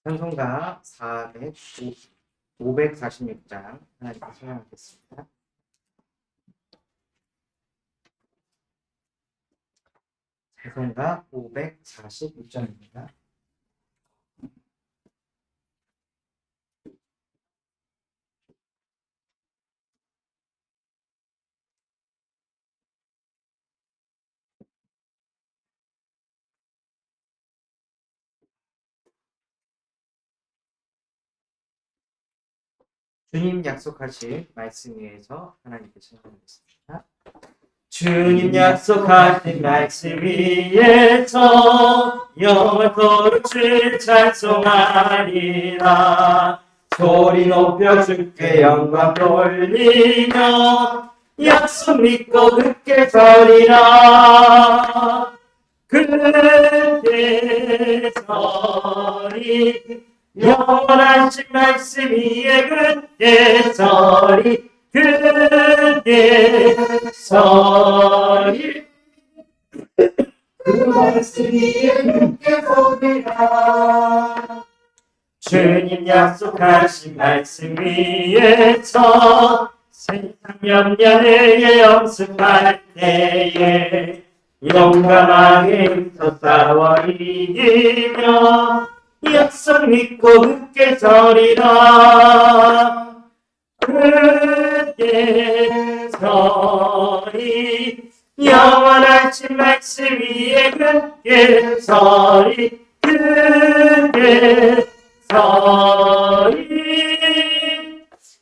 찬송가 546장 하나님께 찬양하겠습니다. 찬송가 546장입니다. 주님 약속하신 말씀 위에서 하나님께 찬양하겠습니다. 주님 약속하신 말씀 위에서 영원토록 주 찬송하리라. 소리 높여 주께 영광 돌리며 약속 믿고 굳게 서리라. 그때 서리 영원하신 말씀 위에 굳게 서리. 그때 서리 그 말씀 위에 굳게 서리라. 주님 약속하신 말씀 위에서 세상 염려에 염습할 때에 용감하게 서 싸워 이기며 약속 믿고 굳게 서리라. 그때 서리 영원하신 말씀 위에 굳게 서리. 그때 서리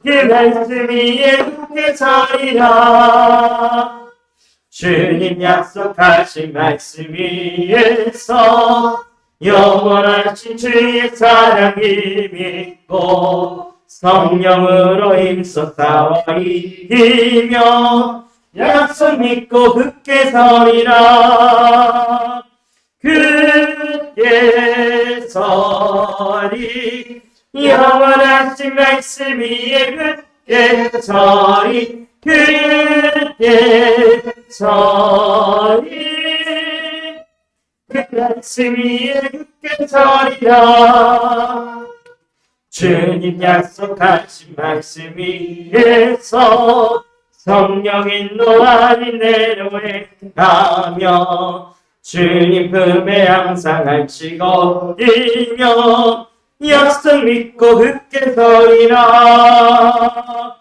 그 말씀 위에 굳게 서리라. 주님 약속하신 말씀 위에서 영원하신 주의 사랑을 믿고 성령으로 힘써 싸워 이기며 약속 믿고 굳게 서리라. 그때 서리 영원하신 말씀 위에 굳게 서리. 그때 서리 그 말씀 위에 굳게 서리라. 주님 약속하신 말씀 위에서 성령 인도하니 내려에 가며 주님 품에 항상 안치고 뛰며 약속 믿고 굳게 서리라.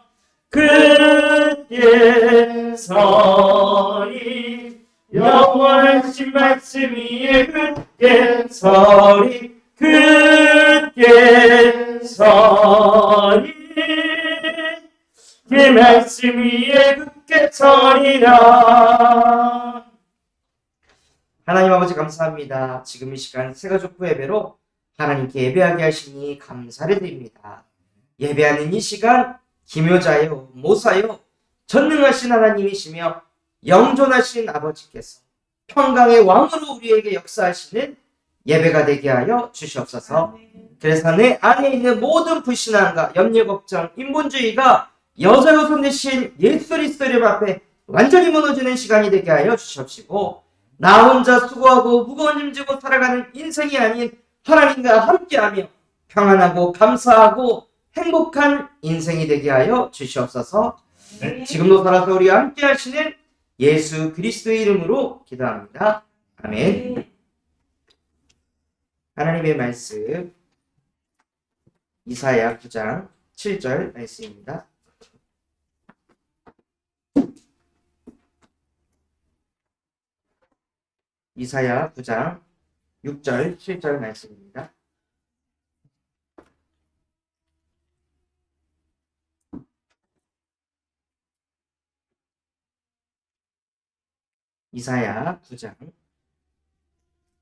그때 서리 영원하신 말씀 위에 굳게 서리. 그때 서리 그 말씀 위에 굳게 서리라. 하나님 아버지 감사합니다. 지금 이 시간 새가족부 예배로 하나님께 예배하게 하시니 감사를 드립니다. 예배하는 이 시간 기묘자요 모사요 전능하신 하나님이시며 영존하신 아버지께서 평강의 왕으로 우리에게 역사하시는 예배가 되게 하여 주시옵소서. 그래서 내 안에 있는 모든 불신앙과 염려 걱정 인본주의가 여자여손 대신 예수 그리스도 이름 앞에 완전히 무너지는 시간이 되게 하여 주시옵시고 나 혼자 수고하고 무거운 짐 지고 살아가는 인생이 아닌 하나님과 함께하며 평안하고 감사하고 행복한 인생이 되게 하여 주시옵소서. 지금도 살아서 우리와 함께 하시는 예수 그리스도의 이름으로 기도합니다. 아멘. 하나님의 말씀 이사야 9장 7절 말씀입니다. 이사야 9장 6절 7절 말씀입니다. 이사야 9장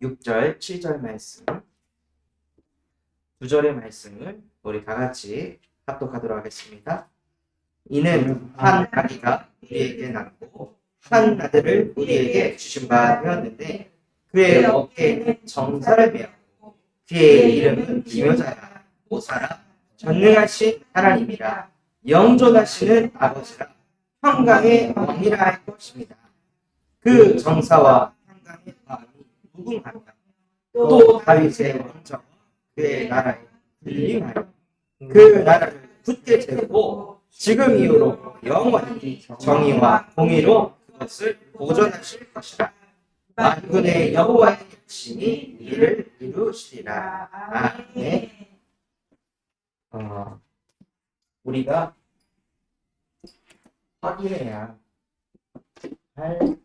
6절 7절 말씀 두 절의 말씀을 우리 다 같이 합독하도록 하겠습니다. 이는 한 아기가 우리에게 낳고 한 아들을 우리에게 주신 바 되었는데 그의 어깨에는 정사를 베었고 그의 이름은 기묘자라 모사라 전능하신 하나님이라 영존하시는 아버지라 평강의 왕이라 할 것입니다. 그 정사와 평강의 마음이 무궁하며 또 다윗의 왕좌와 그의 나라에 들림하여 그 나라를 굳게 세우고 지금 이후로 영원히 정의와 공의로 그것을 보존하실 것이라. 만군의 여호와의 욕심이 이를 이루시리라. 아멘. 우리가 확인해야 할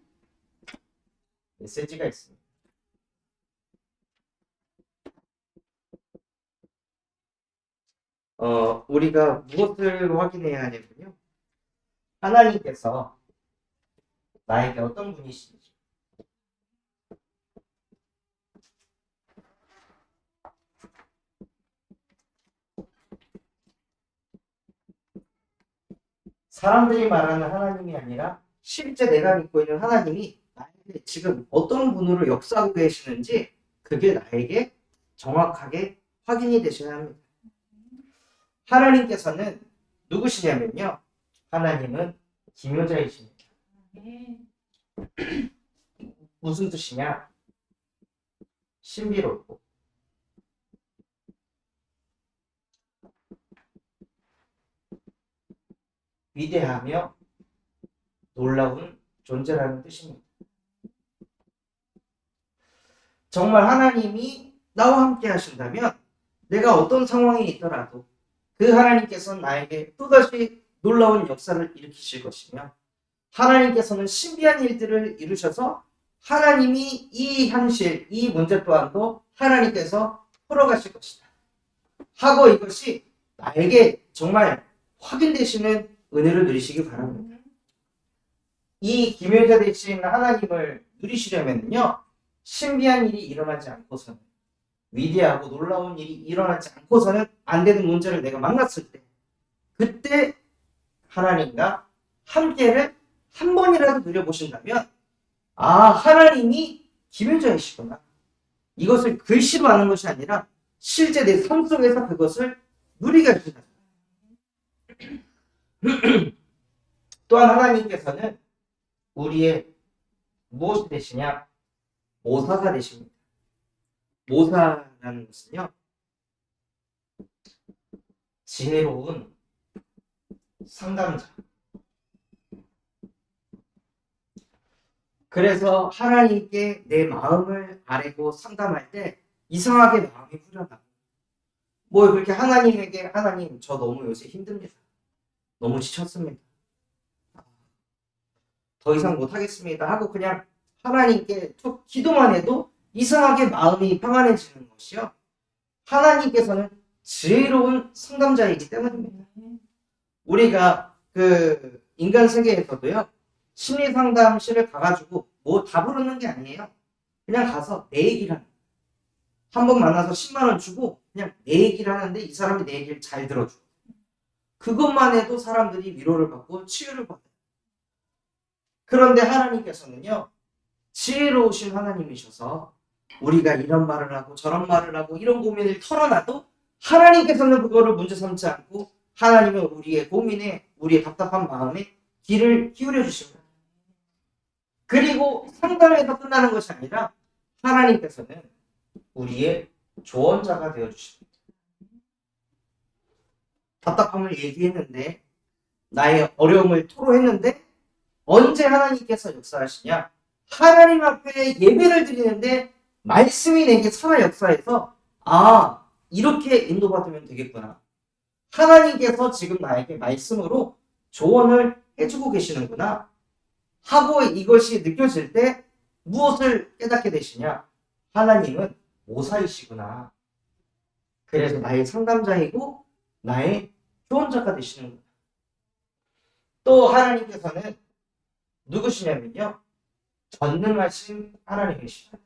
메시지가 있습니다. 우리가 무엇을 확인해야 하냐면요. 하나님께서 나에게 어떤 분이신지, 사람들이 말하는 하나님이 아니라 실제 내가 믿고 있는 하나님이 나에게 지금 어떤 분으로 역사하고 계시는지 그게 나에게 정확하게 확인이 되셔야 합니다. 하나님께서는 누구시냐면요. 하나님은 기묘자이십니다. 무슨 뜻이냐? 신비롭고 위대하며 놀라운 존재라는 뜻입니다. 정말 하나님이 나와 함께 하신다면 내가 어떤 상황에 있더라도 그 하나님께서는 나에게 또다시 놀라운 역사를 일으키실 것이며 하나님께서는 신비한 일들을 이루셔서 하나님이 이 현실, 이 문제 또한도 하나님께서 풀어가실 것이다. 하고 이것이 나에게 정말 확인되시는 은혜를 누리시기 바랍니다. 이 기묘자 되신 하나님을 누리시려면요. 신비한 일이 일어나지 않고서는 위대하고 놀라운 일이 일어나지 않고서는 안 되는 문제를 내가 만났을 때 그때 하나님과 함께를 한 번이라도 누려보신다면 하나님이 기묘자이시구나. 이것을 글씨로 아는 것이 아니라 실제 내 삶 속에서 그것을 누리게 하신다. 또한 하나님께서는 우리의 무엇이 되시냐? 모사가 되십니다. 모사라는 것은요. 지혜로운 상담자. 그래서 하나님께 내 마음을 아뢰고 상담할 때 이상하게 마음이 후련하고 그렇게 하나님에게 하나님 저 너무 요새 힘듭니다. 너무 지쳤습니다. 더 이상 못하겠습니다 하고 그냥 하나님께 툭 기도만 해도 이상하게 마음이 평안해지는 것이요. 하나님께서는 지혜로운 상담자이기 때문입니다. 우리가 그 인간 세계에서도요. 심리상담실을 가가지고 다 부르는 게 아니에요. 그냥 가서 내 얘기를 하는 거예요. 한 번 만나서 10만 원 주고 그냥 내 얘기를 하는데 이 사람이 내 얘기를 잘 들어줘. 그것만 해도 사람들이 위로를 받고 치유를 받아요. 그런데 하나님께서는요. 지혜로우신 하나님이셔서 우리가 이런 말을 하고 저런 말을 하고 이런 고민을 털어놔도 하나님께서는 그거를 문제 삼지 않고 하나님은 우리의 고민에 우리의 답답한 마음에 귀를 기울여 주십니다. 그리고 상담에서 끝나는 것이 아니라 하나님께서는 우리의 조언자가 되어주십니다. 답답함을 얘기했는데 나의 어려움을 토로했는데 언제 하나님께서 역사하시냐? 하나님 앞에 예배를 드리는데 말씀이 내게 살아 역사해서 이렇게 인도받으면 되겠구나. 하나님께서 지금 나에게 말씀으로 조언을 해주고 계시는구나 하고 이것이 느껴질 때 무엇을 깨닫게 되시냐? 하나님은 모사이시구나. 그래서 나의 상담자이고 나의 조언자가 되시는구나. 또 하나님께서는 누구시냐면요. 전능하신 하나님이시다.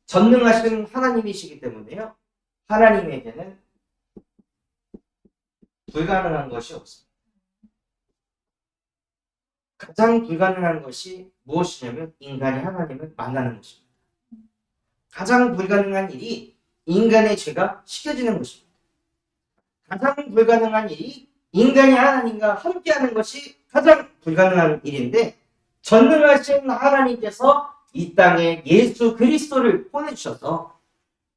전능하신 하나님이시기 때문에요. 하나님에게는 불가능한 것이 없습니다. 가장 불가능한 것이 무엇이냐면 인간이 하나님을 만나는 것입니다. 가장 불가능한 일이 인간의 죄가 씻겨지는 것입니다. 가장 불가능한 일이 인간이 하나님과 함께하는 것이 가장 불가능한 일인데 전능하신 하나님께서 이 땅에 예수 그리스도를 보내주셔서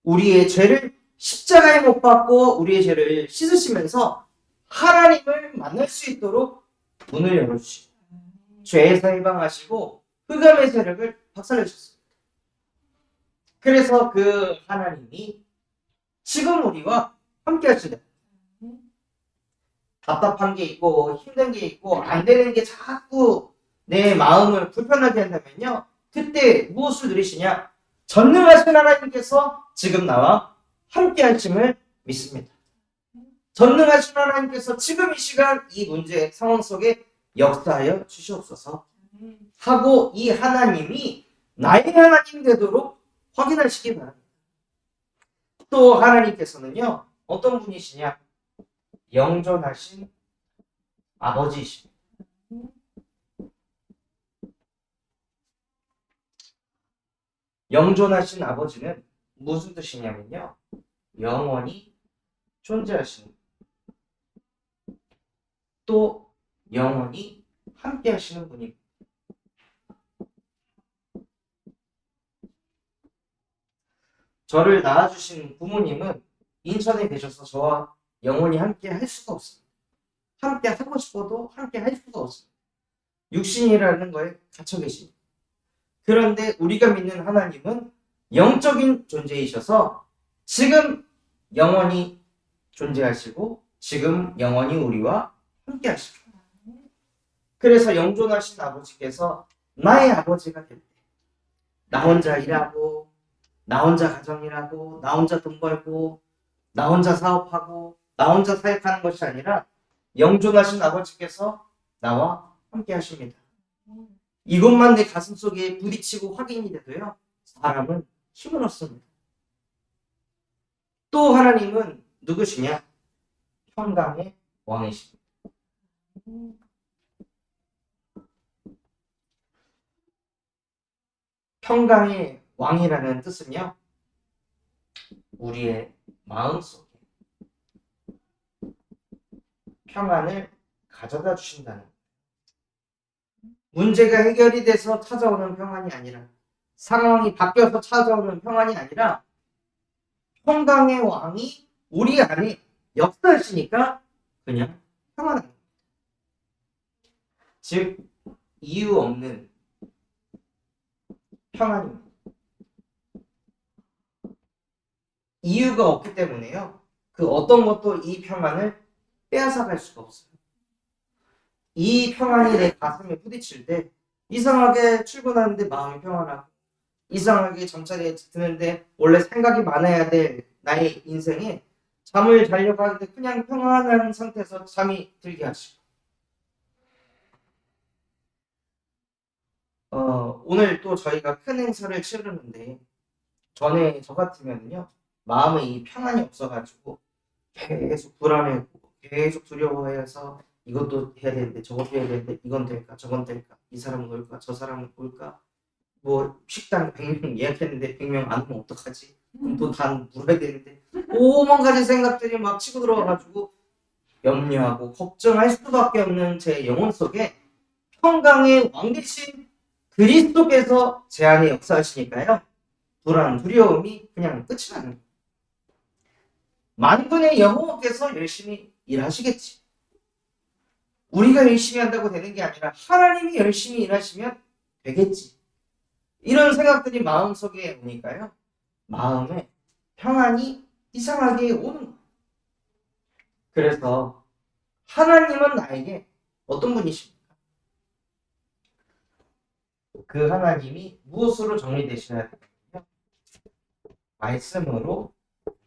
우리의 죄를 십자가에 못 박고 우리의 죄를 씻으시면서 하나님을 만날 수 있도록 문을 열어주시고 죄에서 해방하시고 흑암의 세력을 박살내셨습니다. 그래서 그 하나님이 지금 우리와 함께 하시다. 답답한 게 있고 힘든 게 있고 안 되는 게 자꾸 내 마음을 불편하게 한다면요. 그때 무엇을 누리시냐? 전능하신 하나님께서 지금 나와 함께 하심을 믿습니다. 전능하신 하나님께서 지금 이 시간 이 문제 상황 속에 역사하여 주시옵소서 하고 이 하나님이 나의 하나님 되도록 확인하시기 바랍니다. 또 하나님께서는요. 어떤 분이시냐? 영존하신 아버지이십니다. 영존하신 아버지는 무슨 뜻이냐면요. 영원히 존재하시는 또 영원히 함께 하시는 분입니다. 저를 낳아주신 부모님은 인천에 계셔서 저와 영원히 함께 할 수가 없습니다. 함께 하고 싶어도 함께 할 수가 없습니다. 육신이라는 거에 갇혀 계십니다. 그런데 우리가 믿는 하나님은 영적인 존재이셔서 지금 영원히 존재하시고 지금 영원히 우리와 함께 하십니다. 그래서 영존하신 아버지께서 나의 아버지가 될 때 나 혼자 일하고 나 혼자 가정일하고 나 혼자 돈 벌고 나 혼자 사업하고 나 혼자 사역하는 것이 아니라 영존하신 아버지께서 나와 함께 하십니다. 이것만 내 가슴 속에 부딪히고 확인이 돼도요. 사람은 힘을 얻습니다. 또 하나님은 누구시냐? 평강의 왕이십니다. 평강의 왕이라는 뜻은요. 우리의 마음속에 평안을 가져다 주신다는 문제가 해결이 돼서 찾아오는 평안이 아니라 상황이 바뀌어서 찾아오는 평안이 아니라 평강의 왕이 우리 안에 역사하시니까 그냥 평안한 겁니다. 즉 이유 없는 평안입니다. 이유가 없기 때문에요. 그 어떤 것도 이 평안을 빼앗아갈 수가 없어요. 이 평안이 내 가슴에 부딪힐 때 이상하게 출근하는데 마음이 평안하고 이상하게 잠자리에 드는데 원래 생각이 많아야 될 나의 인생에 잠을 자려고 하는데 그냥 평안한 상태에서 잠이 들게 하시고 오늘 또 저희가 큰 행사를 치르는데 전에 저 같으면요 마음에 이 평안이 없어가지고 계속 불안해하고 계속 두려워해서 이것도 해야 되는데 저것도 해야 되는데 이건 될까 저건 될까 이 사람은 올까 저 사람은 올까 뭐 식당 100명 예약했는데 100명 안 오면 어떡하지 또 단 물어야 되는데 오만 가지 생각들이 막 치고 들어와가지고 염려하고 걱정할 수밖에 없는 제 영혼 속에 평강의 왕 대신 그리스도께서 제 안에 역사하시니까요 불안 두려움이 그냥 끝이 나는 거예요. 만군의 여호와께서 열심히 일하시겠지. 우리가 열심히 한다고 되는 게 아니라 하나님이 열심히 일하시면 되겠지. 이런 생각들이 마음속에 오니까요. 마음에 평안이 이상하게 오는 거예요. 그래서 하나님은 나에게 어떤 분이십니까? 그 하나님이 무엇으로 정리되셔야 되냐면 말씀으로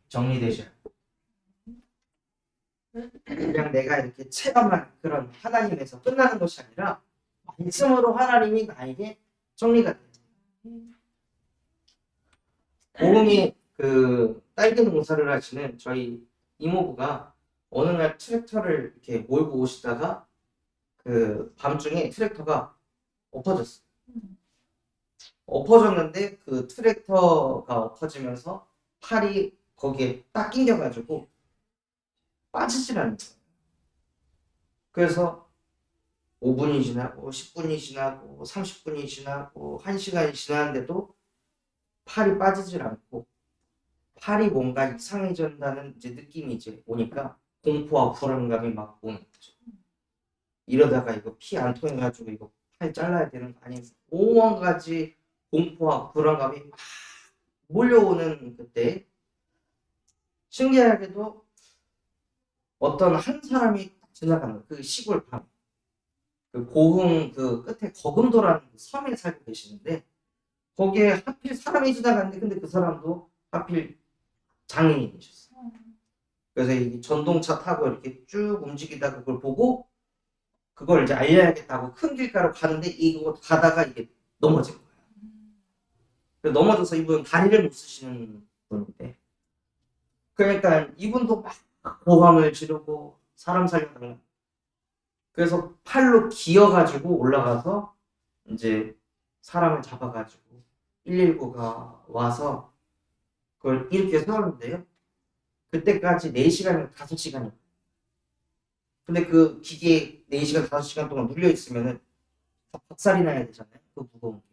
정리되셔야 돼요. 그냥 내가 이렇게 체험한 그런 하나님에서 끝나는 것이 아니라 말씀으로 하나님이 나에게 정리가 돼요. 고흥이 그 딸기 농사를 하시는 저희 이모부가 어느 날 트랙터를 이렇게 몰고 오시다가 그 밤중에 트랙터가 엎어졌어요. 엎어졌는데 그 트랙터가 엎어지면서 팔이 거기에 딱 낑겨가지고 빠지질 않는 거예요. 그래서 5분이 지나고 10분이 지나고 30분이 지나고 1시간이 지났는데도 팔이 빠지질 않고 팔이 뭔가 이상해진다는 이제 느낌이 이제 오니까 공포와 불안감이 막 오는 거죠. 이러다가 이거 피 안 통해가지고 이거 팔 잘라야 되는 거 아니면 오만 가지 공포와 불안감이 막 몰려오는 그때 신기하게도 어떤 한 사람이 지나가는 그 시골 밤, 그 고흥 그 끝에 거금도라는 그 섬에 살고 계시는데 거기에 하필 사람이 지나갔는데 근데 그 사람도 하필 장애인이셨어요. 그래서 이 전동차 타고 이렇게 쭉 움직이다가 그걸 보고 그걸 이제 알려야겠다고 큰 길가로 가는데 이거 가다가 이게 넘어진 거예요. 그래서 넘어져서 이분은 다리를 못 쓰시는 분인데 그러니까 이분도 막 고함을 지르고 사람 살려달라. 그래서 팔로 기어가지고 올라가서 이제 사람을 잡아가지고 119가 와서 그걸 이렇게 세웠는데요. 그때까지 4시간이면 5시간이에요. 근데 그 기계에 4시간, 5시간 동안 눌려있으면은 박살이 나야 되잖아요. 그 무거운 게.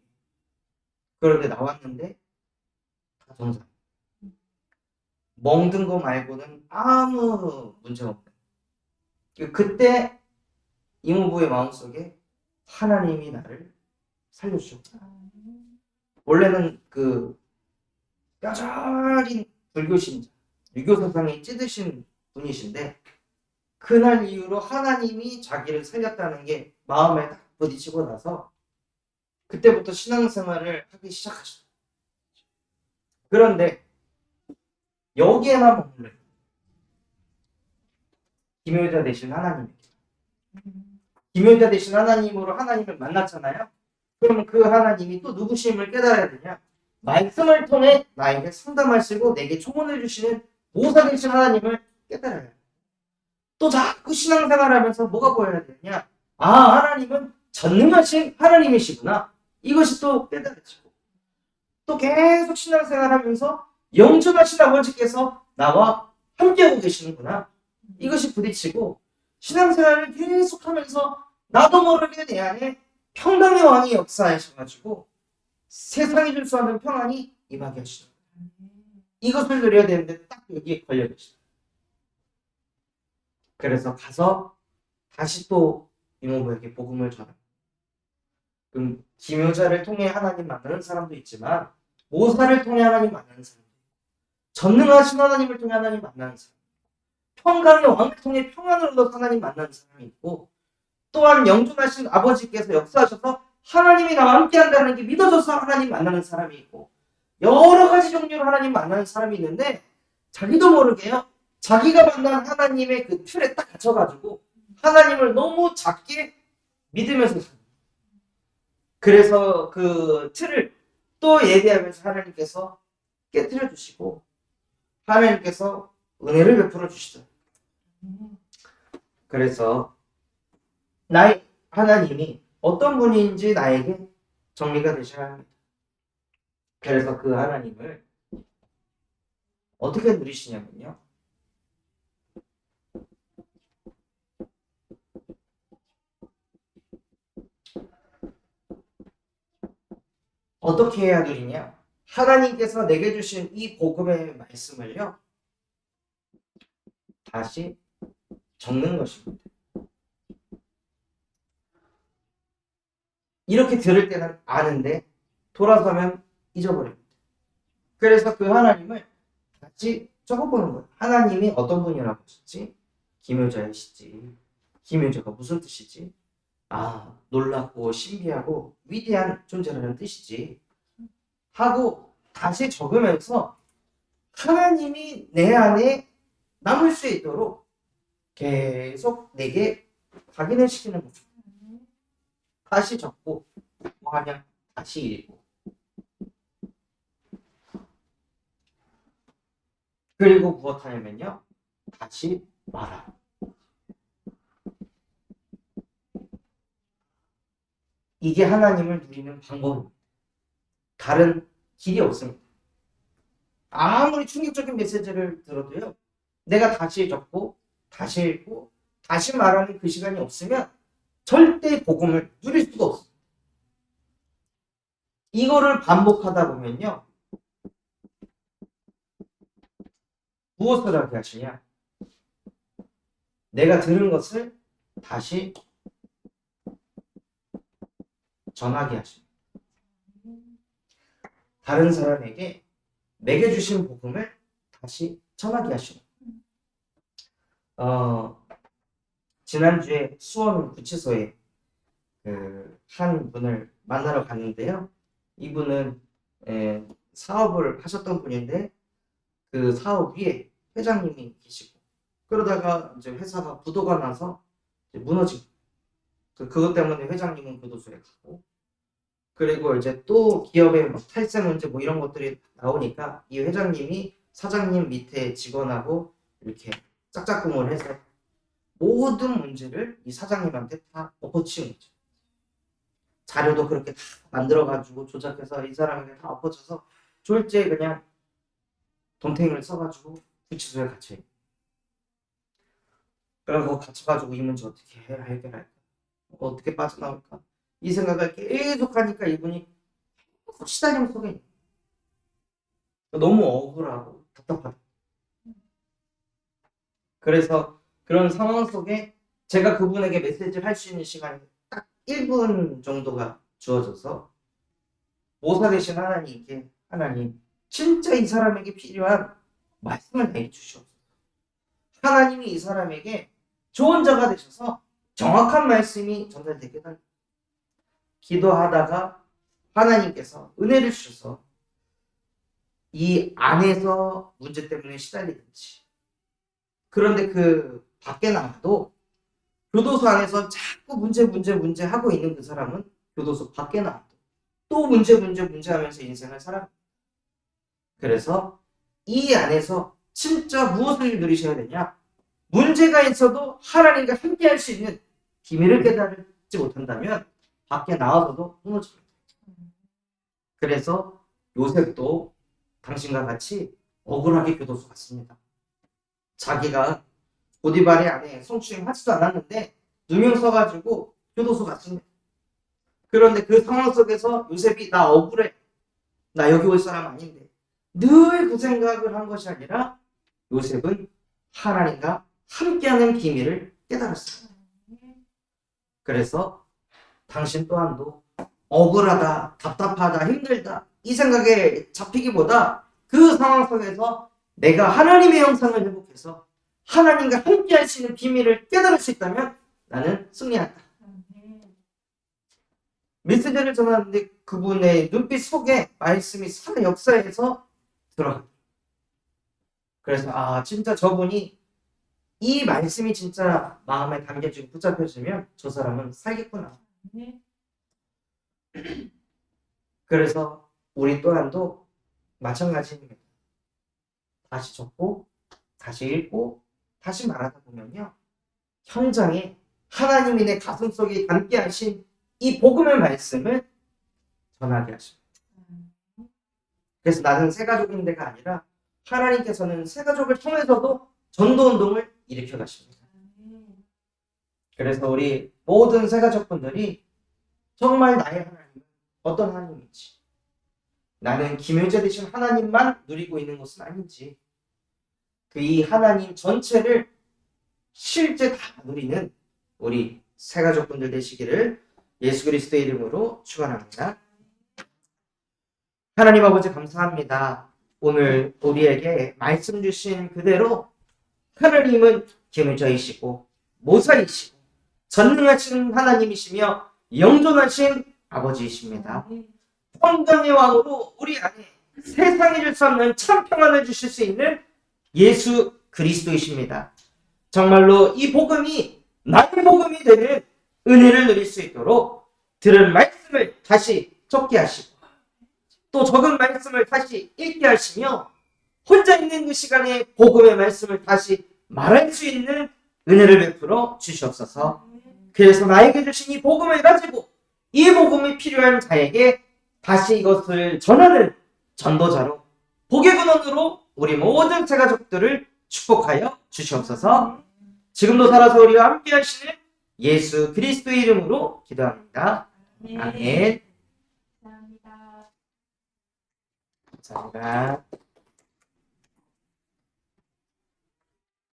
그런데 나왔는데 다 정상. 멍든 거 말고는 아무 문제가 없어요. 그때 이모부의 마음속에 하나님이 나를 살려주셨다. 원래는 그 뼈저린 불교신자, 유교 사상에 찌드신 분이신데 그날 이후로 하나님이 자기를 살렸다는 게 마음에 딱 부딪히고 나서 그때부터 신앙생활을 하기 시작하셨어요. 그런데 여기에만 머물러요. 기묘자 되신 하나님에게. 기묘자 되신 하나님으로 하나님을 만났잖아요. 그러면 그 하나님이 또 누구심을 깨달아야 되냐? 말씀을 통해 나에게 상담하시고 내게 조언을 주시는 모사 되신 하나님을 깨달아야 해요. 또 자꾸 신앙생활하면서 뭐가 보여야 되냐? 아, 하나님은 전능하신 하나님이시구나. 이것이 또 깨달아지고 또 계속 신앙생활하면서 영존하신 아버지께서 나와 함께하고 계시는구나. 이것이 부딪히고 신앙생활을 계속하면서 나도 모르게 내 안에 평강의 왕이 역사하셔가지고 세상이 줄 수 없는 평안이 임하게 하시는 거예요. 이것을 누려야 되는데 딱 여기에 걸려 계시다. 그래서 가서 다시 또 이모부에게 복음을 전합니다. 그럼 기묘자를 통해 하나님 만나는 사람도 있지만 모사를 통해 하나님 만나는 사람도 있고 전능하신 하나님을 통해 하나님 만나는 사람, 평강의 왕을 통해 평안을 얻어서 하나님 만나는 사람이 있고 또한 영존하신 아버지께서 역사하셔서 하나님이 나와 함께한다는 게 믿어져서 하나님 만나는 사람이 있고 여러 가지 종류로 하나님 만나는 사람이 있는데 자기도 모르게요. 자기가 만난 하나님의 그 틀에 딱 갇혀가지고 하나님을 너무 작게 믿으면서 삽니다. 그래서 그 틀을 또 예배하면서 하나님께서 깨뜨려 주시고 하나님께서 은혜를 베풀어 주시죠. 그래서 나의 하나님이 어떤 분인지 나에게 정리가 되셔야 합니다. 그래서 그 하나님을 어떻게 누리시냐면요. 어떻게 해야 누리냐? 하나님께서 내게 주신 이 복음의 말씀을요. 다시 적는 것입니다. 이렇게 들을 때는 아는데 돌아서면 잊어버립니다. 그래서 그 하나님을 같이 적어보는 거예요. 하나님이 어떤 분이라고 하셨지? 기묘자이시지. 기묘자가 무슨 뜻이지? 아, 놀랍고 신비하고 위대한 존재라는 뜻이지. 하고 다시 적으면서 하나님이 내 안에 남을 수 있도록 계속 내게 확인을 시키는 거죠. 다시 적고 뭐 하냐? 다시 읽고 그리고 무엇 하냐면요. 다시 말하고 이게 하나님을 누리는 방법입니다. 다른 길이 없습니다. 아무리 충격적인 메시지를 들어도요. 내가 다시 적고 다시 읽고 다시 말하는 그 시간이 없으면 절대 복음을 누릴 수가 없습니다. 이거를 반복하다 보면요. 무엇을 하게 하시냐? 내가 들은 것을 다시 전하게 하십니다. 다른 사람에게 매겨주신 복음을 다시 전하게 하십니다. 지난주에 수원 구치소에 한 분을 만나러 갔는데요. 이분은 사업을 하셨던 분인데 그 사업 위에 회장님이 계시고 그러다가 이제 회사가 부도가 나서 이제 무너지고 그것 때문에 회장님은 교도소에 가고 그리고 이제 또 기업의 뭐 탈세 문제 뭐 이런 것들이 나오니까 이 회장님이 사장님 밑에 직원하고 이렇게 짝짝꿍을 해서 모든 문제를 이 사장님한테 다 엎어치운 거죠. 자료도 그렇게 다 만들어가지고 조작해서 이 사람에게 다 엎어쳐서 졸지에 그냥 동탱이를 써가지고 구치소에 갇혀요. 그래서 갇혀가지고 이 문제 어떻게 해결할까? 어떻게 빠져나올까? 이 생각을 계속 하니까 이분이 시달림 속에 있는 너무 억울하고 답답하다. 그래서 그런 상황 속에 제가 그분에게 메시지를 할 수 있는 시간이 딱 1분 정도가 주어져서 모사 되신 하나님께 하나님 진짜 이 사람에게 필요한 말씀을 내주시옵소서. 하나님이 이 사람에게 조언자가 되셔서 정확한 말씀이 전달되게 달라. 기도하다가 하나님께서 은혜를 주셔서 이 안에서 문제 때문에 시달리든지 그런데 그 밖에 나가도 교도소 안에서 자꾸 문제 하고 있는 그 사람은 교도소 밖에 나가도 또 문제 하면서 인생을 살아갑니다. 그래서 이 안에서 진짜 무엇을 누리셔야 되냐? 문제가 있어도 하나님과 함께 할 수 있는 비밀을 깨달지 못한다면 밖에 나와서도 무너집니다. 그래서 요셉도 당신과 같이 억울하게 교도소 갔습니다. 자기가 보디발의 아내 성추행하지도 않았는데 누명 써가지고 교도소 갔습니다. 그런데 그 상황 속에서 요셉이 나 억울해. 나 여기 올 사람 아닌데. 늘 그 생각을 한 것이 아니라 요셉은 하나님과 함께하는 비밀을 깨달았습니다. 그래서 당신 또한도 억울하다, 답답하다, 힘들다 이 생각에 잡히기보다 그 상황 속에서 내가 하나님의 형상을 회복해서 하나님과 함께 할 수 있는 비밀을 깨달을 수 있다면 나는 승리한다. 메시지를 전하는데 그분의 눈빛 속에 말씀이 살아 역사에서 들어갑니다. 그래서 진짜 저분이 이 말씀이 진짜 마음에 담겨지고 붙잡혀지면 저 사람은 살겠구나. 그래서 우리 또한도 마찬가지입니다. 다시 적고 다시 읽고 다시 말하다 보면요. 현장에 하나님이 내 가슴 속에 담게 하신 이 복음의 말씀을 전하게 하십니다. 그래서 나는 새가족인데가 아니라 하나님께서는 새가족을 통해서도 전도운동을 일으켜 가십니다. 그래서 우리 모든 새가족분들이 정말 나의 하나님은 어떤 하나님인지 나는 김효재 되신 하나님만 누리고 있는 것은 아닌지 그 이 하나님 전체를 실제 다 누리는 우리 새가족분들 되시기를 예수 그리스도의 이름으로 축원합니다. 하나님 아버지 감사합니다. 오늘 우리에게 말씀 주신 그대로 하나님은 김효자이시고 모사이시고 전능하신 하나님이시며 영존하신 아버지이십니다. 평강의 왕으로 우리 안에 세상이 줄 수 없는 참 평안을 주실 수 있는 예수 그리스도이십니다. 정말로 이 복음이 나의 복음이 되는 은혜를 누릴 수 있도록 들은 말씀을 다시 적게 하시고 또 적은 말씀을 다시 읽게 하시며 혼자 있는 그 시간에 복음의 말씀을 다시 말할 수 있는 은혜를 베풀어 주시옵소서. 그래서 나에게 주신 이 복음을 가지고 이 복음이 필요한 자에게 다시 이것을 전하는 전도자로 복의 근원으로 우리 모든 새가족들을 축복하여 주시옵소서. 지금도 살아서 우리와 함께 하시는 예수 그리스도의 이름으로 기도합니다. 아멘. 감사합니다. 감사합니다.